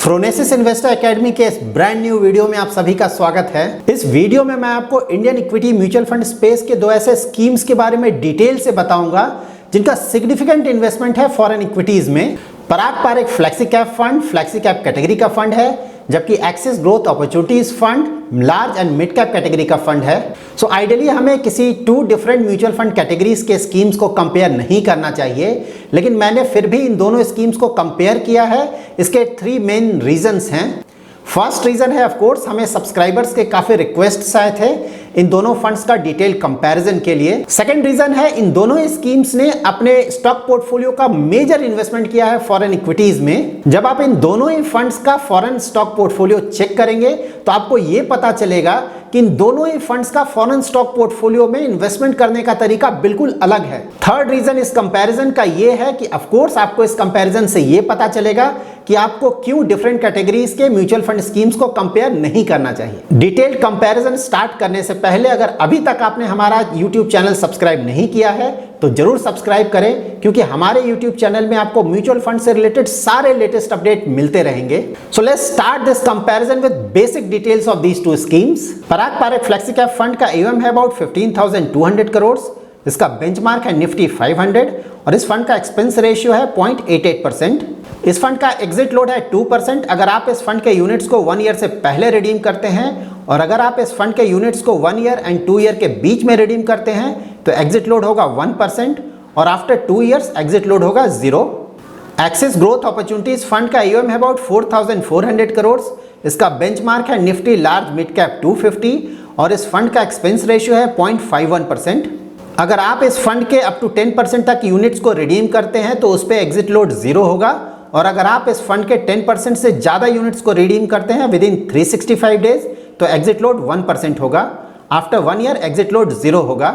Phronesis investor academy के इस brand new video में आप सभी का स्वागत है। इस वीडियो में मैं आपको Indian equity mutual fund space के दो ऐसे स्कीम्स के बारे में डिटेल से बताऊंगा जिनका सिग्निफिकेंट इन्वेस्टमेंट है फॉरेन इक्विटीज में। Parag Parekh flexi cap fund flexi cap category का फंड है, जबकि Axis growth opportunities fund large and mid cap category का फंड है। सो आइडियली हमें किसी two different mutual fund categories के स्कीम्स को कंपेयर नहीं करना चाहिए, लेकिन मैंने फिर भी इन दोनों स्कीम्स को कंपेयर किया है। इसके 3 मेन रीजंस हैं। फर्स्ट रीजन है, ऑफ कोर्स, हमें सब्सक्राइबर्स के काफी रिक्वेस्ट्स आए थे इन दोनों फंड्स का डिटेल कंपैरिजन के लिए। सेकंड रीजन है, इन दोनों स्कीम्स ने अपने स्टॉक पोर्टफोलियो का मेजर इन्वेस्टमेंट किया है फॉरेन इक्विटीज में। जब आप इन दोनों ही फंड्स का फॉरेन स्टॉक पोर्टफोलियो चेक करेंगे तो आपको यह पता चलेगा कि इन दोनों ही फंड्स का फॉरेन स्टॉक पोर्टफोलियो में इन्वेस्टमेंट करने का तरीका बिल्कुल अलग है। थर्ड रीजन इस कंपैरिजन का यह है कि ऑफ कोर्स आपको इस कंपैरिजन से यह पता चलेगा कि आपको क्यों डिफरेंट कैटेगरीज के म्यूचुअल फंड स्कीम्स को कंपेयर नहीं करना चाहिए। डिटेल्ड कंपैरिजन स्टार्ट करने से पहले अगर अभी तक आपने हमारा YouTube चैनल सब्सक्राइब नहीं किया है तो जरूर सब्सक्राइब करें, क्योंकि हमारे YouTube चैनल में आपको म्यूचुअल फंड से रिलेटेड सारे लेटेस्ट अपडेट मिलते रहेंगे। So let's start this comparison with basic details of these two schemes. Parag Parekh flexi cap fund का AUM है अबाउट 15,200 करोड़। इसका बेंचमार्क है निफ्टी 500 और इस फंड का एक्सपेंस रेशियो है 0.88%। इस फंड का एग्जिट लोड है 2%। अगर आप इस फंड के यूनिट्स को 1 ईयर से पहले रिडीम करते हैं और अगर आप इस फंड के यूनिट्स को 1 ईयर एंड 2 ईयर के बीच में रिडीम करते हैं तो एग्जिट लोड होगा 1% और आफ्टर 2 ईयर्स एग्जिट लोड होगा 0। एक्सिस ग्रोथ अपॉर्चुनिटीज फंड का AUM है अबाउट 4,400 करोड़। इसका बेंचमार्क है निफ्टी लार्ज मिड कैप 250 और इस फंड का एक्सपेंस रेशियो है 0.51%। अगर आप इस फंड के अप टू 10% तक यूनिट्स को रिडीम करते हैं तो उस पर एग्जिट लोड 0 होगा और अगर आप इस फंड के 10% से ज़्यादा यूनिट्स को रिडीम करते हैं विद इन 365 डेज तो एग्जिट लोड 1% होगा। आफ्टर 1 ईयर एग्जिट लोड 0 होगा।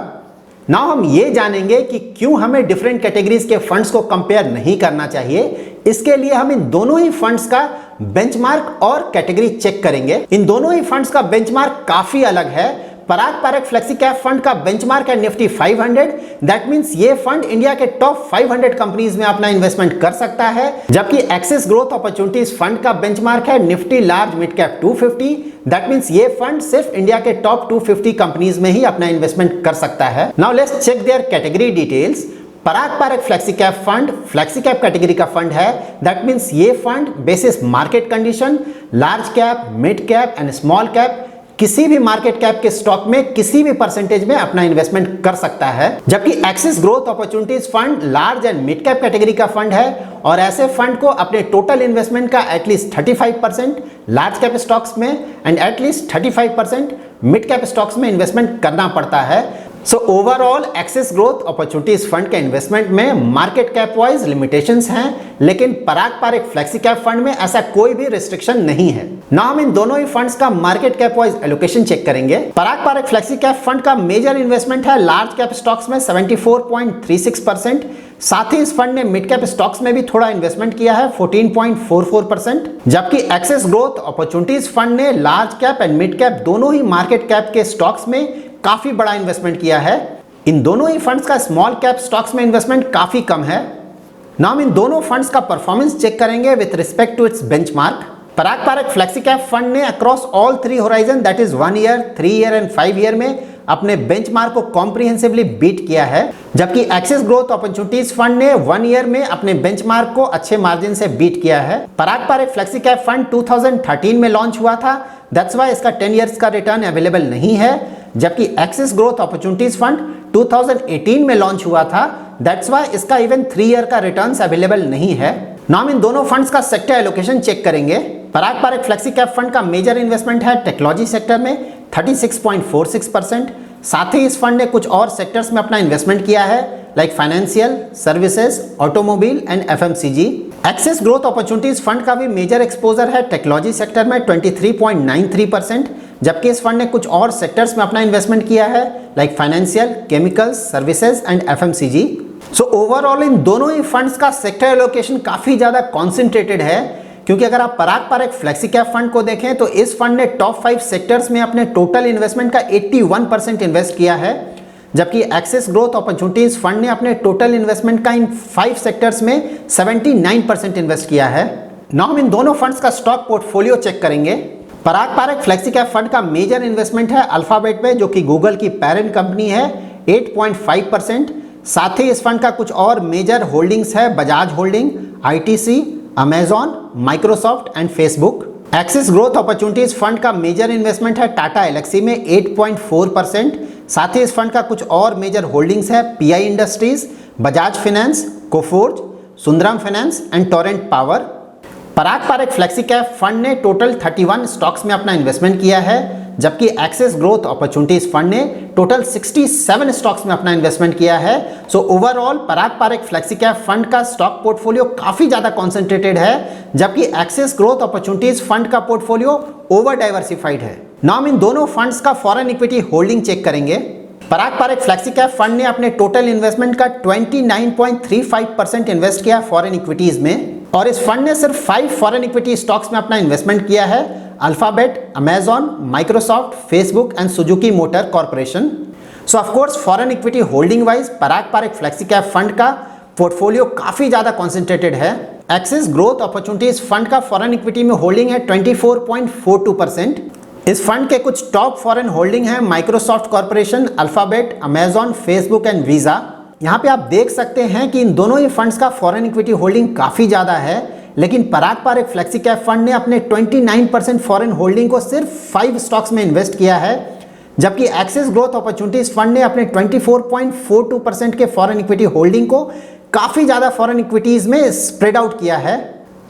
नाउ हम ये जानेंगे कि क्यों हमें डिफरेंट कैटेगरीज के फंड्स को कंपेयर नहीं करना चाहिए। इसके लिए हम इन दोनों ही फंड्स का बेंचमार्क और कैटेगरी चेक करेंगे। इन दोनों ही फंड्स का बेंचमार्क काफी अलग है। Parag Parekh flexi cap fund का बेंचमार्क है निफ्टी 500। दैट मींस ये फंड इंडिया के टॉप 500 कंपनीज में अपना इन्वेस्टमेंट कर सकता है, जबकि एक्सिस ग्रोथ अपॉर्चुनिटीज फंड का बेंचमार्क है Nifty large mid cap 250। That means ये फंड सिर्फ इंडिया के टॉप 250 कंपनीज में ही अपना इन्वेस्टमेंट कर सकता है। Now let's check their category details. Parag Parekh flexi cap fund flexi cap category का फंड है। दैट मींस ये fund basis market condition large cap mid cap and small cap किसी भी मार्केट कैप के स्टॉक में किसी भी परसेंटेज में अपना इन्वेस्टमेंट कर सकता है, जबकि Axis growth opportunities fund large and mid cap category का फंड है और ऐसे फंड को अपने टोटल इन्वेस्टमेंट का एटलीस्ट 35% लार्ज कैप स्टॉक्स में and at least 35% mid cap stocks में इन्वेस्टमेंट करना पड़ता है। So overall axis growth opportunities fund के इन्वेस्टमेंट में मार्केट कैप वाइज लिमिटेशंस हैं, लेकिन पराग पारेख फ्लेक्सी कैप फंड में ऐसा कोई भी रिस्ट्रिक्शन नहीं है। ना हम इन दोनों ही फंड्स का market cap wise allocation check करेंगे। Parag Parekh flexi cap fund का मेजर इन्वेस्टमेंट है लार्ज कैप स्टॉक्स में 74.36%। साथ ही इस फंड ने मिड कैप स्टॉक्स में भी थोड़ा इन्वेस्टमेंट किया है 14.44%, जबकि एक्सिस ग्रोथ अपॉर्चुनिटीज फंड ने large cap and mid cap दोनों ही मार्केट कैप के स्टॉक्स में काफी बड़ा इन्वेस्टमेंट किया है। इन दोनों ही फंड्स का स्मॉल कैप स्टॉक्स में इन्वेस्टमेंट काफी कम है। नाउ हम इन दोनों फंड्स का परफॉर्मेंस चेक करेंगे with respect to its benchmark. Parag Parekh flexi cap fund ने across all 3 horizon that is 1 year 3 year and 5 year में अपने बेंचमार्क को कॉम्प्रिहेंसिवली बीट किया है, जबकि एक्सिस ग्रोथ अपॉर्चुनिटीज फंड ने 1 ईयर में अपने बेंचमार्क को अच्छे मार्जिन से बीट किया है। Parag Parekh flexi cap fund 2013 में लॉन्च हुआ था, दैट्स व्हाई इसका 10 इयर्स का रिटर्न अवेलेबल नहीं है, जबकि एक्सिस ग्रोथ अपॉर्चुनिटीज फंड 2018 में लॉन्च हुआ था, दैट्स व्हाई इसका इवन 3 ईयर का रिटर्न्स अवेलेबल नहीं है। नाम इन दोनों फंड्स का सेक्टर एलोकेशन चेक करेंगे। Parag Parekh flexi cap fund का मेजर इन्वेस्टमेंट है टेक्नोलॉजी सेक्टर में 36.46%। साथ ही इस फंड ने कुछ और सेक्टर्स में अपना इन्वेस्टमेंट किया है like financial services automobile and FMCG। Axis growth opportunities fund का भी मेजर एक्सपोजर है टेक्नोलॉजी सेक्टर में 23.93%, जबकि इस फंड ने कुछ और सेक्टर्स में अपना इन्वेस्टमेंट किया है like financial chemicals services and FMCG। So overall इन दोनों ही फंड्स का सेक्टर एलोकेशन काफी ज्यादा कॉन्सेंट्रेटेड है, क्योंकि अगर आप पराग पारेख फ्लेक्सी कैप फंड को देखें तो इस फंड ने टॉप 5 सेक्टर्स में अपने टोटल इन्वेस्टमेंट का 81% इन्वेस्ट किया है, जबकि एक्सिस ग्रोथ अपॉर्चुनिटीज फंड ने अपने टोटल इन्वेस्टमेंट का इन 5 सेक्टर्स में 79% इन्वेस्ट किया है। नाउ हम इन दोनों फंड्स का स्टॉक पोर्टफोलियो चेक करेंगे। Parag Parekh flexi cap fund का मेजर इन्वेस्टमेंट है अल्फाबेट में, जो कि गूगल की पेरेंट कंपनी है, 8.5%। साथ ही इस फंड का कुछ और मेजर होल्डिंग्स है Bajaj holding, ITC, Amazon, Microsoft and Facebook. Axis growth opportunities fund का मेजर इन्वेस्टमेंट है टाटा एलेक्सी में 8.4%। साथ ही इस फंड का कुछ और मेजर होल्डिंग्स है PI industries, Bajaj finance, Coforge, Sundaram finance and Torrent power. Parag Parekh flexi cap fund ने टोटल 31 स्टॉक्स में अपना इन्वेस्टमेंट किया है, जबकि एक्सिस ग्रोथ अपॉर्चुनिटीज फंड ने टोटल 67 स्टॉक्स में अपना इन्वेस्टमेंट किया है। सो ओवरऑल पराग पारेख फ्लेक्सी कैप फंड का स्टॉक पोर्टफोलियो काफी ज्यादा कॉन्सेंट्रेटेड है, जबकि एक्सिस ग्रोथ अपॉर्चुनिटीज फंड का पोर्टफोलियो ओवर डाइवर्सिफाइड है। नाउ हम इन दोनों फंड्स का फॉरेन इक्विटी होल्डिंग चेक करेंगे। Parag Parekh flexi cap fund ने अपने टोटल इन्वेस्टमेंट का 29.35% इन्वेस्ट किया फॉरेन इक्विटीज में, और इस फंड ने सिर्फ 5 फॉरेन इक्विटी स्टॉक्स में अपना इन्वेस्टमेंट किया है, alphabet, Amazon, Microsoft, Facebook and Suzuki motor corporation. So of course foreign equity holding wise Parag Parekh flexi cap fund का पोर्टफोलियो काफी ज्यादा कॉन्सेंट्रेटेड है। एक्सिस ग्रोथ अपॉर्चुनिटीज फंड का फॉरेन इक्विटी में होल्डिंग है 24.42%। इस फंड के कुछ टॉप फॉरेन होल्डिंग है Microsoft corporation, alphabet, Amazon, Facebook and visa. यहाँ पे आप देख सकते हैं कि इन दोनों ही फंड्स का फॉरेन इक्विटी होल्डिंग काफी ज्यादा है, लेकिन पराग पारेख फ्लेक्सी कैप फंड ने अपने 29% फॉरेन होल्डिंग को सिर्फ 5 स्टॉक्स में इन्वेस्ट किया है, जबकि एक्सिस ग्रोथ अपॉर्चुनिटीज फंड ने अपने 24.42% के फॉरेन इक्विटी होल्डिंग को काफी ज्यादा फॉरेन इक्विटीज में स्प्रेड आउट किया है।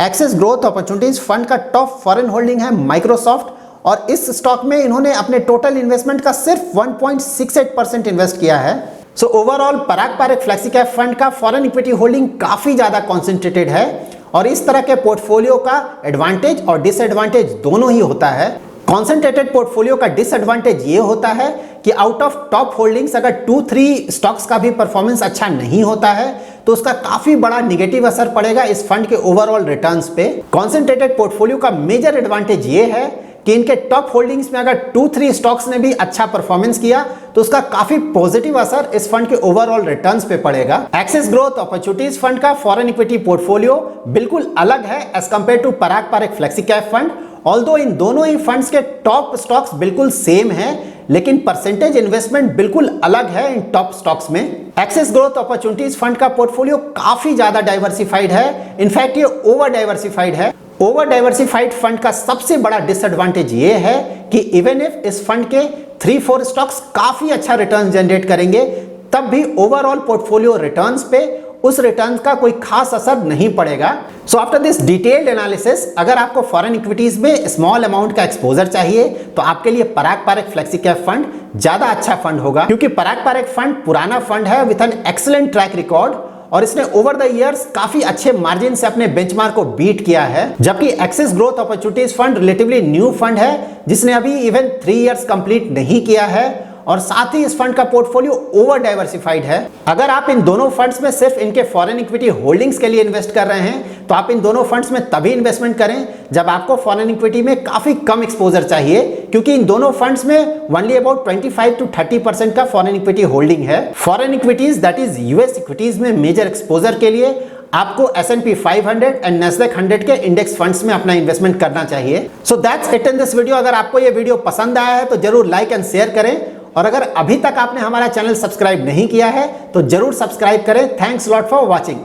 एक्सिस ग्रोथ अपॉर्चुनिटीज फंड का टॉप फॉरेन होल्डिंग है माइक्रोसॉफ्ट, और इस स्टॉक में इन्होंने अपने टोटल इन्वेस्टमेंट का सिर्फ 1.68% इन्वेस्ट किया है। सो ओवरऑल पराग पारेख फ्लेक्सी कैप फंड का फॉरेन इक्विटी होल्डिंग काफी ज्यादा कॉन्सेंट्रेटेड है, और इस तरह के पोर्टफोलियो का एडवांटेज और डिसएडवांटेज दोनों ही होता है। कॉन्सेंट्रेटेड पोर्टफोलियो का डिसएडवांटेज ये होता है कि आउट ऑफ टॉप होल्डिंग्स अगर 2-3 स्टॉक्स का भी परफॉर्मेंस अच्छा नहीं होता है तो उसका काफी बड़ा निगेटिव असर पड़ेगा इस फंड के ओवरऑल रिटर्न्स पे। कॉन्सेंट्रेटेड पोर्टफोलियो का मेजर एडवांटेज ये है कि इनके टॉप होल्डिंग्स में अगर 2-3 स्टॉक्स ने भी अच्छा परफॉर्मेंस किया तो उसका काफी पॉजिटिव असर इस फंड के ओवरऑल रिटर्न्स पे पड़ेगा। एक्सिस ग्रोथ अपॉर्चुनिटीज फंड का फॉरेन इक्विटी पोर्टफोलियो बिल्कुल अलग है as compare to Parag Parekh flexi cap fund. Although इन दोनों ही फंड्स के टॉप स्टॉक्स बिल्कुल सेम है, लेकिन परसेंटेज इन्वेस्टमेंट बिल्कुल अलग है इन टॉप स्टॉक्स में। एक्सिस ग्रोथ अपॉर्चुनिटीज फंड का पोर्टफोलियो काफी ज्यादा डाइवर्सिफाइड है, इनफैक्ट ये ओवर डाइवर्सिफाइड है। ओवर डाइवर्सिफाइड फंड का सबसे बड़ा डिसएडवांटेज ये है कि इवन इफ इस फंड के 3-4 स्टॉक्स काफी अच्छा रिटर्न जनरेट करेंगे, तब भी ओवरऑल पोर्टफोलियो रिटर्न्स पे उस रिटर्न का कोई खास असर नहीं पड़ेगा। So after this detailed analysis, अगर आपको फॉरेन इक्विटीज में स्मॉल अमाउंट का एक्सपोजर चाहिए तो आपके लिए पराग पारेख फ्लेक्सी कैप फंड ज्यादा अच्छा फंड होगा, क्योंकि पराग पारेख फंड पुराना फंड है with an excellent track record, और इसने ओवर द इयर्स काफी अच्छे मार्जिन से अपने बेंचमार्क को बीट किया है। जबकि Axis growth opportunities fund relatively new fund है जिसने अभी इवन 3 इयर्स कंप्लीट नहीं किया है, और साथ ही इस फंड का पोर्टफोलियो ओवर डाइवर्सिफाइड है। अगर आप इन दोनों फंड्स में सिर्फ इनके फॉरेन इक्विटी होल्डिंग्स के लिए इन्वेस्ट कर रहे हैं तो आप इन दोनों फंड्स में तभी इन्वेस्टमेंट करें जब आपको फॉरेन इक्विटी में काफी कम एक्सपोजर चाहिए, क्योंकि इन दोनों फंड्स में ओनली अबाउट 25 to 30% का फॉरेन इक्विटी होल्डिंग है। Foreign equities that is US equities में मेजर एक्सपोजर के लिए आपको S&P 500 एंड Nasdaq 100 के इंडेक्स फंड्स में अपना इन्वेस्टमेंट करना चाहिए। So that's it in this video. अगर आपको ये वीडियो पसंद आया है तो जरूर लाइक एंड शेयर करें, और अगर अभी तक आपने हमारा चैनल सब्सक्राइब नहीं किया है तो जरूर सब्सक्राइब करें। Thanks lot for watching.